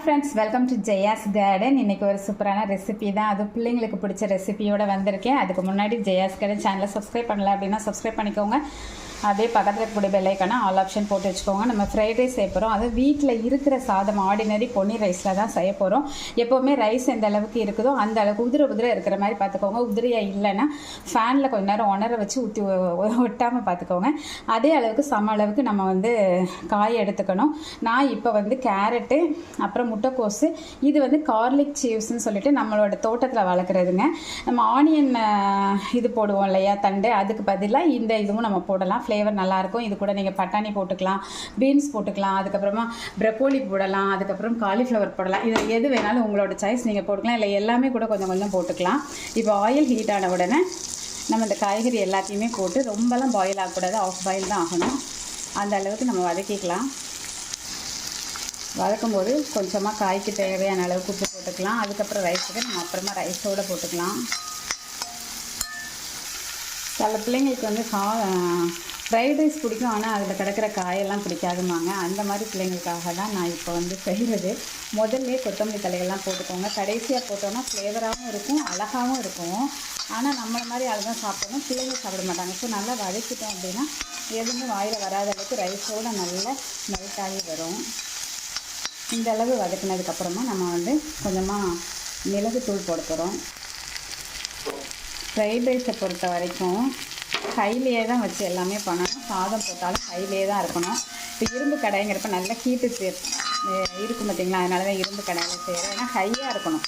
Hi friends, welcome to Jaya's garden. இன்றைக்கி ஒரு சூப்பரான ரெசிபி தான், அது பிள்ளைங்களுக்கு பிடிச்ச ரெசிபியோடு வந்திருக்கேன். அதுக்கு முன்னாடி ஜெயாஸ் கார்டன் சேனலை சப்ஸ்கிரைப் பண்ணல அப்படின்னா சப்ஸ்கிரைப் பண்ணிக்கோங்க. அப்படியே பக்கத்தில் இருக்கக்கூடிய பெல்லைக்கான ஆல் ஆப்ஷன் போட்டு வச்சுக்கோங்க. நம்ம ஃப்ரைட் ரைஸ் செய்ய போகிறோம். அது வீட்டில் இருக்கிற சாதம் ஆர்டினரி பொன்னி ரைஸில் தான் செய்ய போகிறோம். எப்போவுமே ரைஸ் எந்த அளவுக்கு இருக்குதோ அந்த அளவுக்கு உதிர இருக்கிற மாதிரி பார்த்துக்கோங்க. உதிரியாக இல்லைன்னா ஃபேனில் கொஞ்சம் நேரம் உணர வச்சு ஊற்றி ஒட்டாமல் பார்த்துக்கோங்க. அதே அளவுக்கு சம அளவுக்கு நம்ம காய் எடுத்துக்கணும். நான் இப்போ கேரட்டு, அப்புறம் முட்டைக்கோஸு, இது கார்லிக் சீவ்ஸ்ன்னு சொல்லிட்டு நம்மளோட தோட்டத்தில் வளர்க்குறதுங்க. நம்ம ஆனியன் இது போடுவோம் இல்லையா, தண்டு, அதுக்கு பதிலாக இந்த இதுவும் நம்ம போடலாம். ஃப்ளேவர் நல்லாயிருக்கும். இது கூட நீங்கள் பட்டாணி போட்டுக்கலாம், பீன்ஸ் போட்டுக்கலாம், அதுக்கப்புறமா ப்ரக்கோலி போடலாம், அதுக்கப்புறம் காலிஃப்ளவர் போடலாம். இதில் எது வேணாலும் உங்களோட சாய்ஸ் நீங்கள் போட்டுக்கலாம். இல்லை எல்லாமே கூட கொஞ்சம் கொஞ்சம் போட்டுக்கலாம். இப்போ ஆயில் ஹீட் ஆன உடனே நம்ம இந்த காய்கறி எல்லாத்தையுமே போட்டு ரொம்பலாம் பாயில் ஆகக்கூடாது, ஆஃப் பாயில் தான் ஆகணும். அந்த அளவுக்கு நம்ம வதக்கிக்கலாம். வதக்கும்போது கொஞ்சமாக காய்க்கு தேவையான அளவுக்கு உப்பு போட்டுக்கலாம். அதுக்கப்புறம் ரைஸுக்கு நம்ம அப்புறமா ரைஸோடு போட்டுக்கலாம். சில பிள்ளைங்களுக்கு ஃப்ரைட் ரைஸ் பிடிக்கும், ஆனால் அதில் கிடக்கிற காயெல்லாம் பிடிக்காதுமாங்க. அந்த மாதிரி பிள்ளைங்களுக்காக தான் நான் இப்போ செய்கிறது. முதல்ல கொத்தமல்லி தலையெல்லாம் போட்டுக்கோங்க. கடைசியாக போட்டோன்னா ஃப்ளேவராகவும் இருக்கும், அழகாகவும் இருக்கும். ஆனால் நம்மளை மாதிரி ஆள் தான் சாப்பிடணும், பிள்ளைங்க சாப்பிட மாட்டாங்க. ஸோ நல்லா வதக்கிட்டோம் அப்படின்னா எதுவுமே வாயில் வராத அளவுக்கு ரைஸோடு நல்லா மெல்ட் ஆகி வரும். இந்த அளவு வதக்கினதுக்கப்புறமா நம்ம கொஞ்சமாக மிளகுத்தூள் போட போகிறோம். ஃப்ரைட் ரைஸை பொறுத்த வரைக்கும் ஹைலியே தான் வச்சு எல்லாமே பண்ணணும். சாதம் போட்டாலும் ஹைலியே தான் இருக்கணும். இப்போ இரும்பு கடாய்ங்கிறப்ப நல்ல ஹீட்டு இருக்கும் பார்த்திங்களா, அதனால தான் இரும்பு கடாயில் செய்கிறேன். ஏன்னா ஹையாக இருக்கணும்.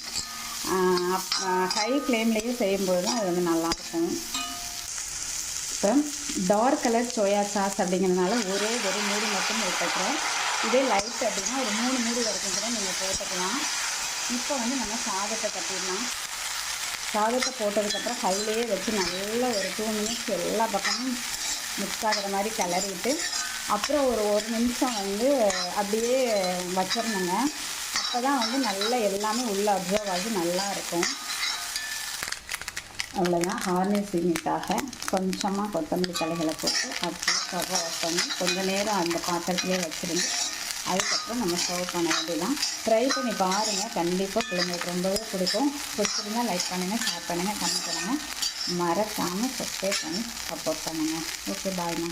ஹை ஃப்ளேம்லேயே செய்யும்போது தான் அது நல்லாயிருக்கும். இப்போ டார்க் கலர் சோயா சாஸ் அப்படிங்கிறதுனால ஒரே ஒரு மூடி மட்டும் எடுத்துக்கிறேன். இதே லைட் அப்படின்னா ஒரு 3 மூடி வரைக்கும் கூட நீங்கள் போட்டுக்கலாம். இப்போ நம்ம சாதத்தை கட்டிடலாம். சாதத்தை போட்டதுக்கப்புறம் ஹையிலேயே வச்சு நல்லா ஒரு 2 மினிட்ஸ் எல்லா பக்கமும் மிக்ஸ் ஆகிற மாதிரி கிளறிட்டு அப்புறம் ஒரு 1 நிமிஷம் அப்படியே வச்சிடணுங்க. அப்போ தான் நல்லா எல்லாமே உள்ளே அப்சர்வ் ஆகி நல்லா இருக்கும். அவ்வளோதான். ஹார்னிஷிங்காக கொஞ்சமாக கொத்தமல்லி தலைகளை போட்டு அப்படியே ஸ்டவ் ஆஃப் பண்ணி கொஞ்சம் நேரம் அந்த பாத்திரத்துலேயே வச்சுருந்து அதுக்கப்புறம் நம்ம சர்வ் பண்ண வேண்டியதான். ட்ரை பண்ணி பாருங்கள், கண்டிப்பாக பிள்ளைங்களுக்கு ரொம்பவே பிடிக்கும். பிடிச்சிருந்தால் லைக் பண்ணுங்கள், ஷேர் பண்ணுங்கள், கமெண்ட் பண்ணுங்கள். மறக்காமல் சப்ஸ்கிரைப் பண்ணி சப்போர்ட் பண்ணுங்கள். ஓகே, பாய்மா.